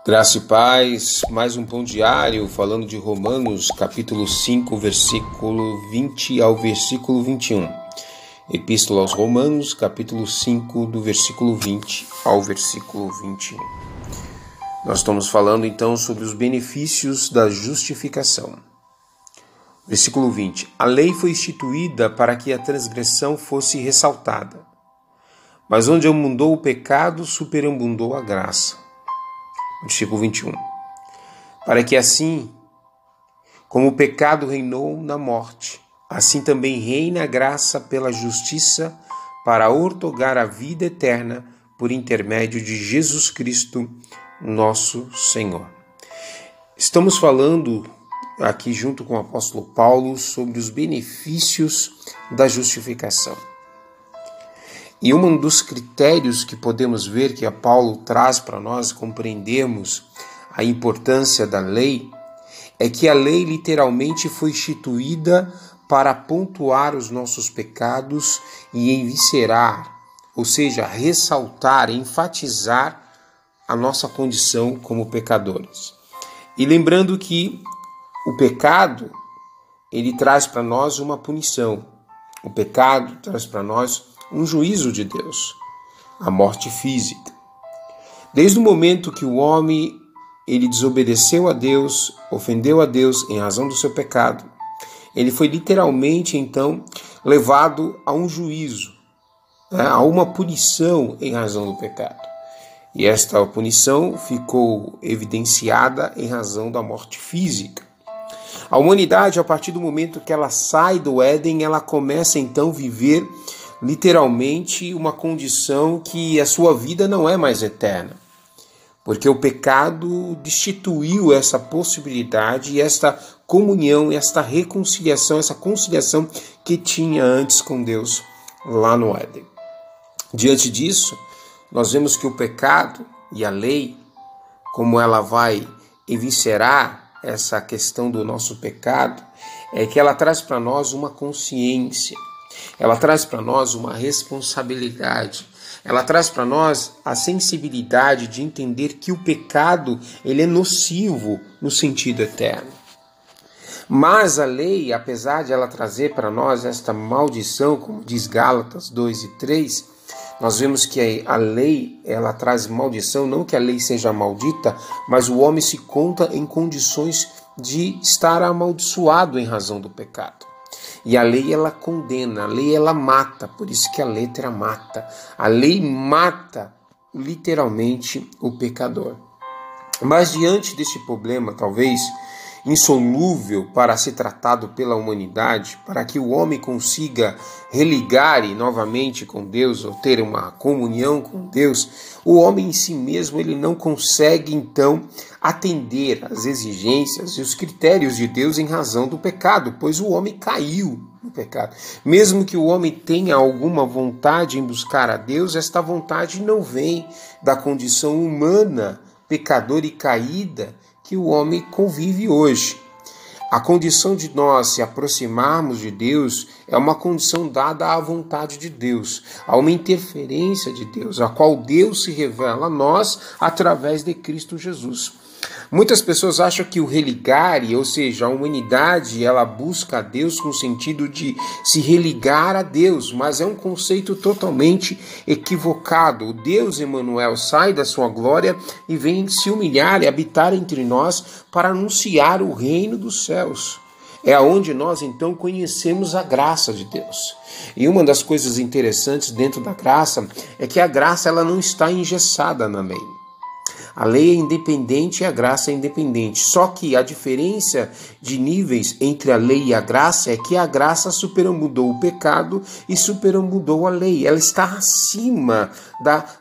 Graça e paz, mais um pão diário, falando de Romanos, capítulo 5, versículo 20 ao versículo 21. Epístola aos Romanos, capítulo 5, do versículo 20 ao versículo 21. Nós estamos falando então sobre os benefícios da justificação. Versículo 20. A lei foi instituída para que a transgressão fosse ressaltada, mas onde abundou o pecado, superabundou a graça. Versículo 21. Para que assim, como o pecado reinou na morte, assim também reina a graça pela justiça para outorgar a vida eterna por intermédio de Jesus Cristo, nosso Senhor. Estamos falando aqui junto com o apóstolo Paulo sobre os benefícios da justificação. E um dos critérios que podemos ver que a Paulo traz para nós compreendermos a importância da lei é que a lei literalmente foi instituída para pontuar os nossos pecados e enviscerar, ou seja, ressaltar, enfatizar a nossa condição como pecadores. E lembrando que o pecado, ele traz para nós uma punição. O pecado traz para nós um juízo de Deus, a morte física. Desde o momento que o homem ele desobedeceu a Deus, ofendeu a Deus em razão do seu pecado, ele foi literalmente então levado a um juízo, a uma punição em razão do pecado. E esta punição ficou evidenciada em razão da morte física. A humanidade, a partir do momento que ela sai do Éden, ela começa então a viver literalmente uma condição que a sua vida não é mais eterna, porque o pecado destituiu essa possibilidade e esta comunhão, esta reconciliação, essa conciliação que tinha antes com Deus lá no Éden. Diante disso, nós vemos que o pecado e a lei, como ela vai eviscerar essa questão do nosso pecado, é que ela traz para nós uma consciência. Ela traz para nós uma responsabilidade. Ela traz para nós a sensibilidade de entender que o pecado ele é nocivo no sentido eterno. Mas a lei, apesar de ela trazer para nós esta maldição, como diz Gálatas 2 e 3, nós vemos que a lei ela traz maldição, não que a lei seja maldita, mas o homem se conta em condições de estar amaldiçoado em razão do pecado. E a lei ela condena, a lei ela mata, por isso que a letra mata. A lei mata literalmente o pecador. Mas diante deste problema, talvez insolúvel para ser tratado pela humanidade, para que o homem consiga religar novamente com Deus ou ter uma comunhão com Deus, o homem em si mesmo ele não consegue então atender às exigências e os critérios de Deus em razão do pecado, pois o homem caiu no pecado. Mesmo que o homem tenha alguma vontade em buscar a Deus, esta vontade não vem da condição humana, pecadora e caída, que o homem convive hoje. A condição de nós se aproximarmos de Deus é uma condição dada à vontade de Deus, a uma interferência de Deus, a qual Deus se revela a nós através de Cristo Jesus. Muitas pessoas acham que o religar, ou seja, a humanidade, ela busca a Deus no sentido de se religar a Deus, mas é um conceito totalmente equivocado. O Deus Emmanuel sai da sua glória e vem se humilhar e habitar entre nós para anunciar o reino dos céus. É aonde nós então conhecemos a graça de Deus. E uma das coisas interessantes dentro da graça é que a graça ela não está engessada na lei. A lei é independente e a graça é independente. Só que a diferença de níveis entre a lei e a graça é que a graça superabundou o pecado e superabundou a lei. Ela está acima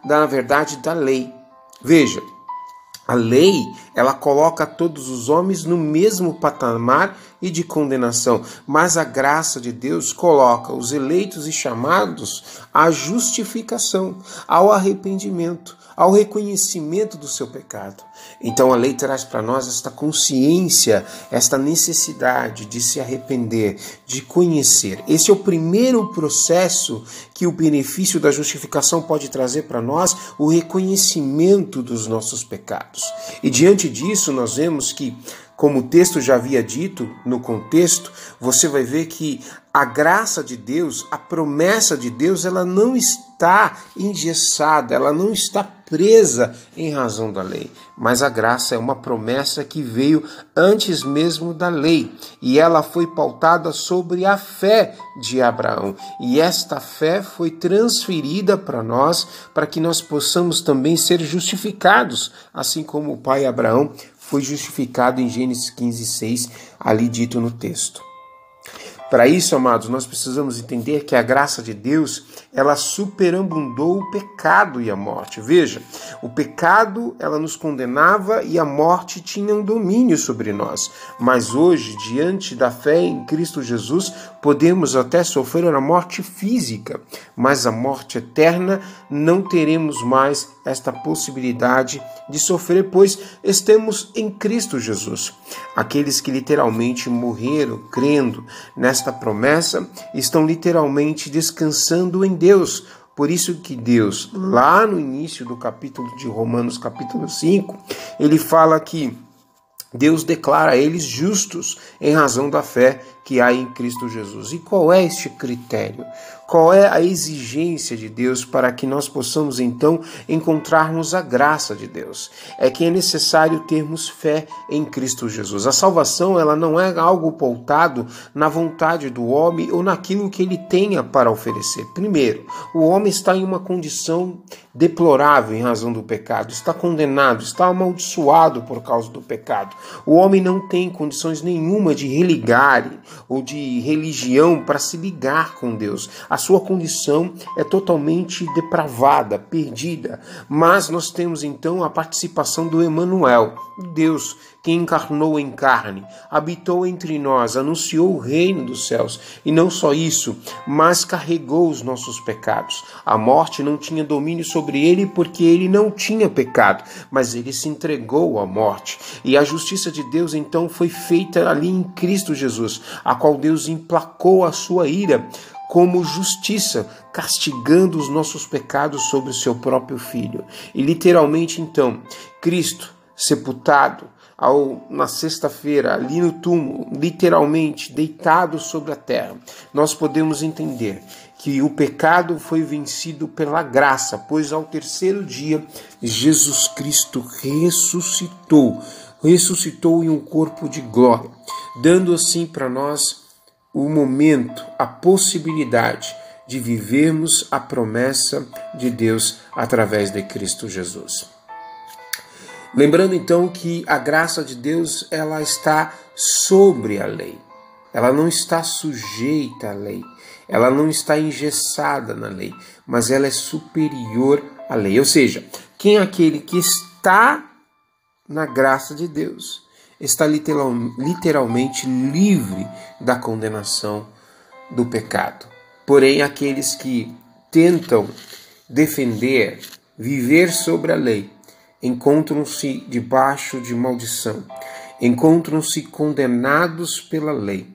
na verdade, da lei. Veja, a lei, ela coloca todos os homens no mesmo patamar e de condenação, mas a graça de Deus coloca os eleitos e chamados à justificação, ao arrependimento, ao reconhecimento do seu pecado. Então a lei traz para nós esta consciência, esta necessidade de se arrepender, de conhecer. Esse é o primeiro processo que o benefício da justificação pode trazer para nós, o reconhecimento dos nossos pecados. E diante disso nós vemos que, como o texto já havia dito no contexto, você vai ver que a graça de Deus, a promessa de Deus, ela não está engessada, ela não está presa em razão da lei. Mas a graça é uma promessa que veio antes mesmo da lei. E ela foi pautada sobre a fé de Abraão. E esta fé foi transferida para nós, para que nós possamos também ser justificados, assim como o pai Abraão foi justificado em Gênesis 15:6, ali dito no texto. Para isso, amados, nós precisamos entender que a graça de Deus, ela superabundou o pecado e a morte. Veja, o pecado, ela nos condenava e a morte tinha um domínio sobre nós. Mas hoje, diante da fé em Cristo Jesus, podemos até sofrer a morte física, mas a morte eterna não teremos mais esta possibilidade de sofrer, pois estamos em Cristo Jesus. Aqueles que literalmente morreram crendo nesta promessa estão literalmente descansando em Deus. Por isso que Deus, lá no início do capítulo de Romanos, capítulo 5, ele fala que Deus declara eles justos em razão da fé que há em Cristo Jesus. E qual é este critério? Qual é a exigência de Deus para que nós possamos, então, encontrarmos a graça de Deus? É que é necessário termos fé em Cristo Jesus. A salvação, ela não é algo pautado na vontade do homem ou naquilo que ele tenha para oferecer. Primeiro, o homem está em uma condição deplorável em razão do pecado, está condenado, está amaldiçoado por causa do pecado. O homem não tem condições nenhuma de religar ou de religião para se ligar com Deus. A sua condição é totalmente depravada, perdida. Mas nós temos então a participação do Emanuel, Deus, que encarnou em carne, habitou entre nós, anunciou o reino dos céus. E não só isso, mas carregou os nossos pecados. A morte não tinha domínio sobre ele porque ele não tinha pecado, mas ele se entregou à morte. E a justiça de Deus então foi feita ali em Cristo Jesus, a qual Deus emplacou a sua ira como justiça, castigando os nossos pecados sobre o seu próprio Filho. E literalmente então, Cristo sepultado na sexta-feira, ali no túmulo, literalmente deitado sobre a terra, nós podemos entender que o pecado foi vencido pela graça, pois ao terceiro dia Jesus Cristo ressuscitou em um corpo de glória, dando assim para nós o momento, a possibilidade de vivermos a promessa de Deus através de Cristo Jesus. Lembrando então que a graça de Deus, ela está sobre a lei. Ela não está sujeita à lei. Ela não está engessada na lei, mas ela é superior à lei. Ou seja, quem é aquele que está na graça de Deus está literalmente livre da condenação do pecado. Porém, aqueles que tentam defender, viver sobre a lei, encontram-se debaixo de maldição, encontram-se condenados pela lei,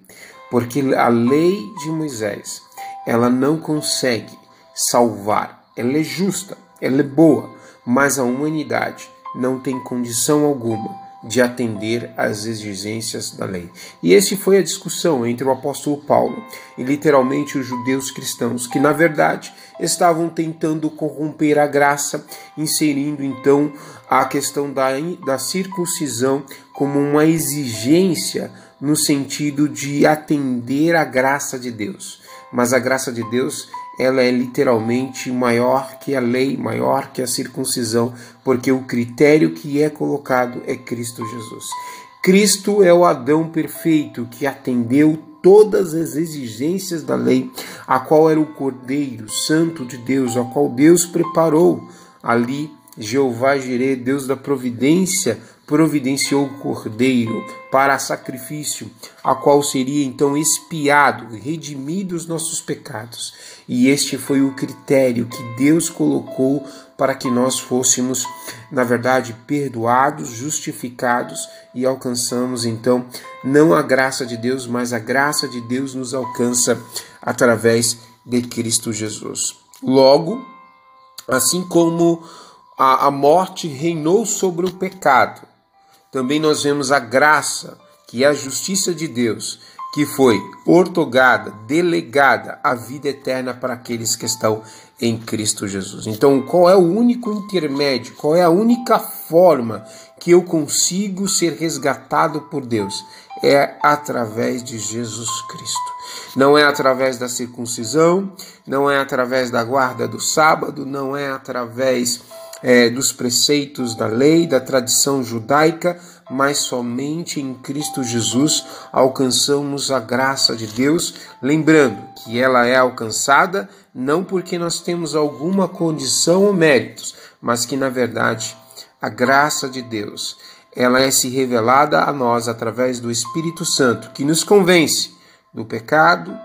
porque a lei de Moisés, ela não consegue salvar, ela é justa, ela é boa, mas a humanidade não tem condição alguma de atender às exigências da lei. E essa foi a discussão entre o apóstolo Paulo e literalmente os judeus cristãos, que na verdade estavam tentando corromper a graça, inserindo então a questão da circuncisão como uma exigência no sentido de atender à graça de Deus. Mas a graça de Deus, ela é literalmente maior que a lei, maior que a circuncisão, porque o critério que é colocado é Cristo Jesus. Cristo é o Adão perfeito que atendeu todas as exigências da lei, a qual era o Cordeiro Santo de Deus, a qual Deus preparou ali, Jeová Jireh, Deus da providência, providenciou o cordeiro para sacrifício, a qual seria então expiado, redimido os nossos pecados. E este foi o critério que Deus colocou para que nós fôssemos, na verdade, perdoados, justificados e alcançamos então não a graça de Deus, mas a graça de Deus nos alcança através de Cristo Jesus. Logo, assim como a morte reinou sobre o pecado, também nós vemos a graça, que é a justiça de Deus, que foi outorgada, delegada a vida eterna para aqueles que estão em Cristo Jesus. Então, qual é o único intermédio, qual é a única forma que eu consigo ser resgatado por Deus? É através de Jesus Cristo. Não é através da circuncisão, não é através da guarda do sábado, não é através dos preceitos da lei, da tradição judaica, mas somente em Cristo Jesus alcançamos a graça de Deus, lembrando que ela é alcançada não porque nós temos alguma condição ou méritos, mas que na verdade a graça de Deus, ela é se revelada a nós através do Espírito Santo, que nos convence do pecado,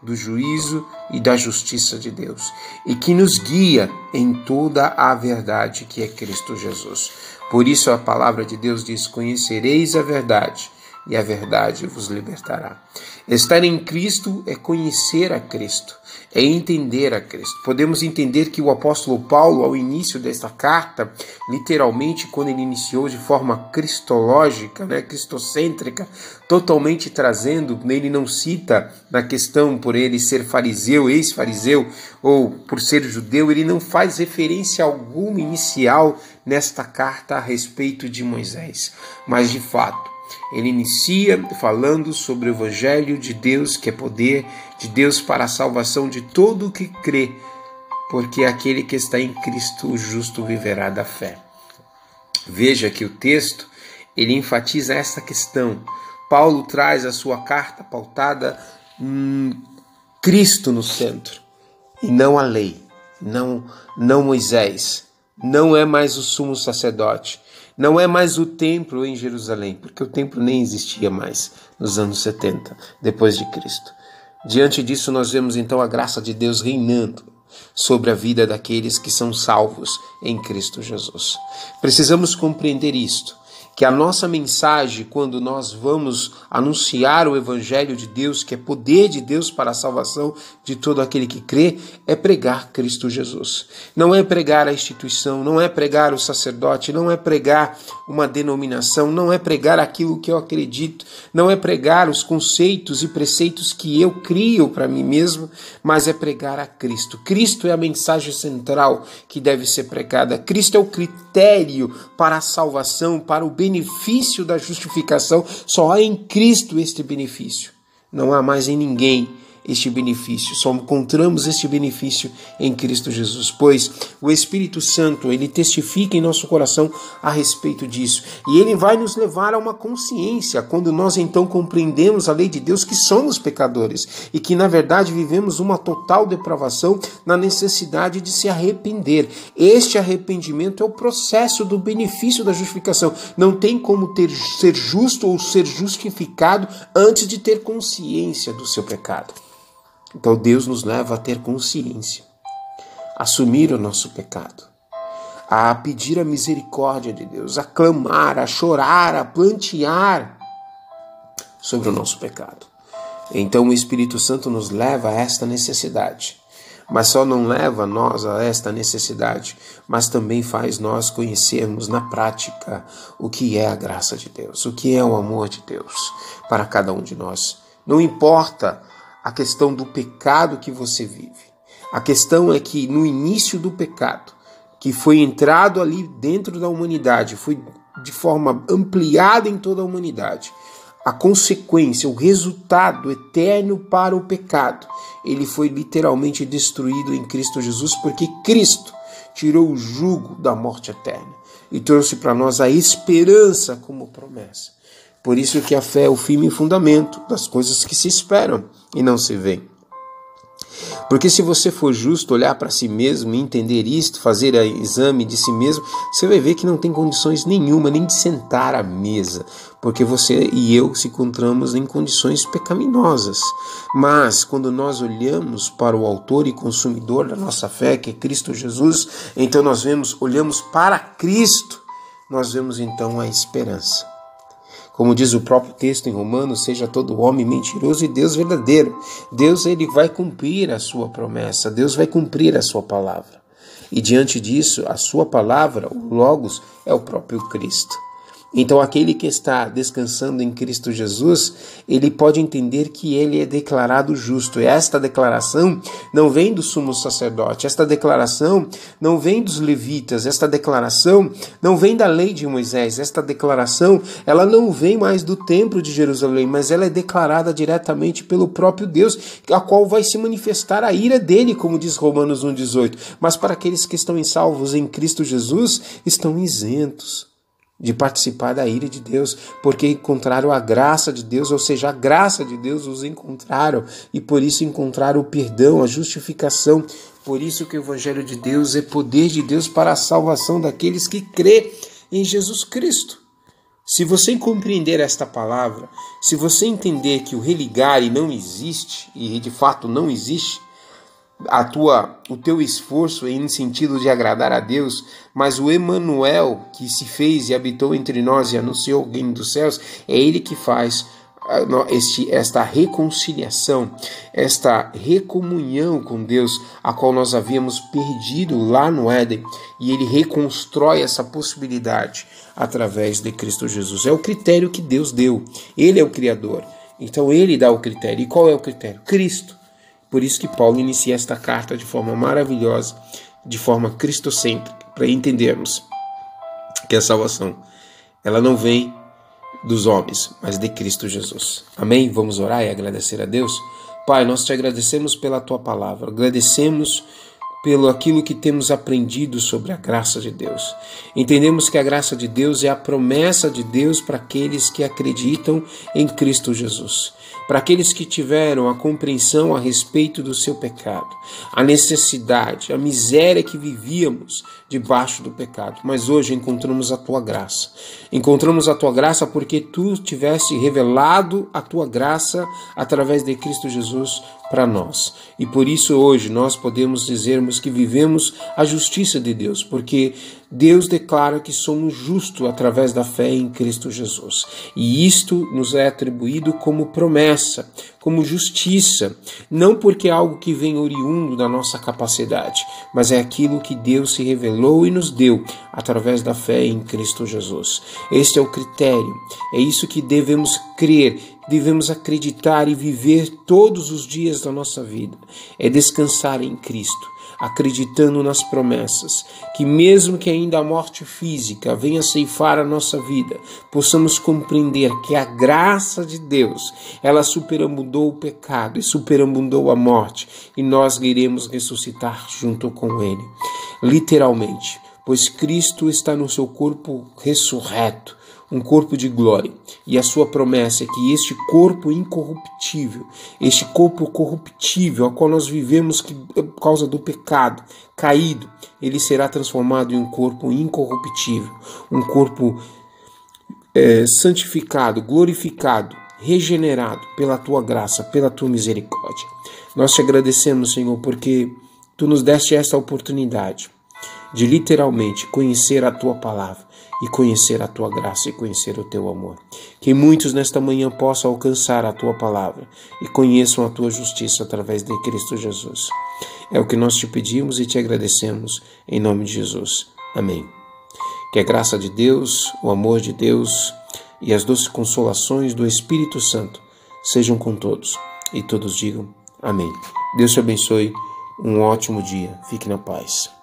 do juízo e da justiça de Deus, e que nos guia em toda a verdade que é Cristo Jesus. Por isso a palavra de Deus diz: conhecereis a verdade, e a verdade vos libertará. Estar em Cristo é conhecer a Cristo, é entender a Cristo. Podemos entender que o apóstolo Paulo, ao início desta carta, literalmente, quando ele iniciou de forma cristológica, cristocêntrica, totalmente trazendo, ele não cita na questão por ele ser fariseu, ex-fariseu, ou por ser judeu, ele não faz referência alguma inicial nesta carta a respeito de Moisés. Mas, de fato, ele inicia falando sobre o Evangelho de Deus, que é poder de Deus para a salvação de todo o que crê, porque aquele que está em Cristo, o justo, viverá da fé. Veja que o texto, ele enfatiza esta questão. Paulo traz a sua carta pautada em Cristo no centro, e não a lei, não Moisés, não é mais o sumo sacerdote, não é mais o templo em Jerusalém, porque o templo nem existia mais nos anos 70, depois de Cristo. Diante disso, nós vemos então a graça de Deus reinando sobre a vida daqueles que são salvos em Cristo Jesus. Precisamos compreender isto, que a nossa mensagem, quando nós vamos anunciar o Evangelho de Deus, que é poder de Deus para a salvação de todo aquele que crê, é pregar Cristo Jesus. Não é pregar a instituição, não é pregar o sacerdote, não é pregar uma denominação, não é pregar aquilo que eu acredito, não é pregar os conceitos e preceitos que eu crio para mim mesmo, mas é pregar a Cristo. Cristo é a mensagem central que deve ser pregada. Cristo é o critério para a salvação, para o benefício da justificação. Só há em Cristo este benefício. Não há mais em ninguém este benefício. Só encontramos este benefício em Cristo Jesus, pois o Espírito Santo, ele testifica em nosso coração a respeito disso. E ele vai nos levar a uma consciência, quando nós então compreendemos a lei de Deus, que somos pecadores e que na verdade vivemos uma total depravação, na necessidade de se arrepender. Este arrependimento é o processo do benefício da justificação. Não tem como ser justo ou ser justificado antes de ter consciência do seu pecado. Então Deus nos leva a ter consciência, a assumir o nosso pecado, a pedir a misericórdia de Deus, a clamar, a chorar, a plantear sobre o nosso pecado. Então o Espírito Santo nos leva a esta necessidade, mas só não leva nós a esta necessidade, mas também faz nós conhecermos na prática o que é a graça de Deus, o que é o amor de Deus para cada um de nós. Não importa a questão do pecado que você vive. A questão é que no início do pecado, que foi entrado ali dentro da humanidade, foi de forma ampliada em toda a humanidade, a consequência, o resultado eterno para o pecado, ele foi literalmente destruído em Cristo Jesus, porque Cristo tirou o jugo da morte eterna e trouxe para nós a esperança como promessa. Por isso que a fé é o firme fundamento das coisas que se esperam e não se veem. Porque se você for justo, olhar para si mesmo e entender isto, fazer exame de si mesmo, você vai ver que não tem condições nenhuma nem de sentar à mesa, porque você e eu se encontramos em condições pecaminosas. Mas quando nós olhamos para o autor e consumidor da nossa fé, que é Cristo Jesus, então nós olhamos para Cristo, nós vemos então a esperança. Como diz o próprio texto em Romanos, seja todo homem mentiroso e Deus verdadeiro. Deus, ele vai cumprir a sua promessa, Deus vai cumprir a sua palavra. E diante disso, a sua palavra, o Logos, é o próprio Cristo. Então aquele que está descansando em Cristo Jesus, ele pode entender que ele é declarado justo. E esta declaração não vem do sumo sacerdote, esta declaração não vem dos levitas, esta declaração não vem da lei de Moisés, esta declaração ela não vem mais do templo de Jerusalém, mas ela é declarada diretamente pelo próprio Deus, a qual vai se manifestar a ira dele, como diz Romanos 1,18. Mas para aqueles que estão salvos em Cristo Jesus, estão isentos de participar da ira de Deus, porque encontraram a graça de Deus, ou seja, a graça de Deus os encontraram, e por isso encontraram o perdão, a justificação. Por isso que o Evangelho de Deus é poder de Deus para a salvação daqueles que crê em Jesus Cristo. Se você compreender esta palavra, se você entender que o religare não existe, e de fato não existe, o teu esforço em sentido de agradar a Deus, mas o Emanuel que se fez e habitou entre nós e anunciou o reino dos céus, é ele que faz esta reconciliação, esta recomunhão com Deus, a qual nós havíamos perdido lá no Éden, e ele reconstrói essa possibilidade através de Cristo Jesus. É o critério que Deus deu, ele é o Criador, então ele dá o critério. E qual é o critério? Cristo. Por isso que Paulo inicia esta carta de forma maravilhosa, de forma cristocêntrica, para entendermos que a salvação, ela não vem dos homens, mas de Cristo Jesus. Amém? Vamos orar e agradecer a Deus? Pai, nós te agradecemos pela tua palavra, agradecemos pelo aquilo que temos aprendido sobre a graça de Deus. Entendemos que a graça de Deus é a promessa de Deus para aqueles que acreditam em Cristo Jesus. Para aqueles que tiveram a compreensão a respeito do seu pecado, a necessidade, a miséria que vivíamos debaixo do pecado. Mas hoje encontramos a tua graça. Encontramos a tua graça porque tu tiveste revelado a tua graça através de Cristo Jesus para nós. E por isso hoje nós podemos dizermos que vivemos a justiça de Deus, porque Deus declara que somos justos através da fé em Cristo Jesus. E isto nos é atribuído como promessa, como justiça, não porque é algo que vem oriundo da nossa capacidade, mas é aquilo que Deus se revelou e nos deu através da fé em Cristo Jesus. Este é o critério, é isso que devemos crer, devemos acreditar e viver todos os dias da nossa vida. É descansar em Cristo, acreditando nas promessas, que mesmo que ainda a morte física venha ceifar a nossa vida, possamos compreender que a graça de Deus, ela superabundou o pecado e superabundou a morte, e nós iremos ressuscitar junto com Ele, literalmente, pois Cristo está no seu corpo ressurreto, um corpo de glória, e a sua promessa é que este corpo incorruptível, este corpo corruptível, ao qual nós vivemos por causa do pecado caído, ele será transformado em um corpo incorruptível, um corpo santificado, glorificado, regenerado pela tua graça, pela tua misericórdia. Nós te agradecemos, Senhor, porque tu nos deste esta oportunidade de literalmente conhecer a tua palavra, e conhecer a tua graça e conhecer o teu amor. Que muitos nesta manhã possam alcançar a tua palavra e conheçam a tua justiça através de Cristo Jesus. É o que nós te pedimos e te agradecemos em nome de Jesus. Amém. Que a graça de Deus, o amor de Deus e as doces consolações do Espírito Santo sejam com todos e todos digam amém. Deus te abençoe, um ótimo dia. Fique na paz.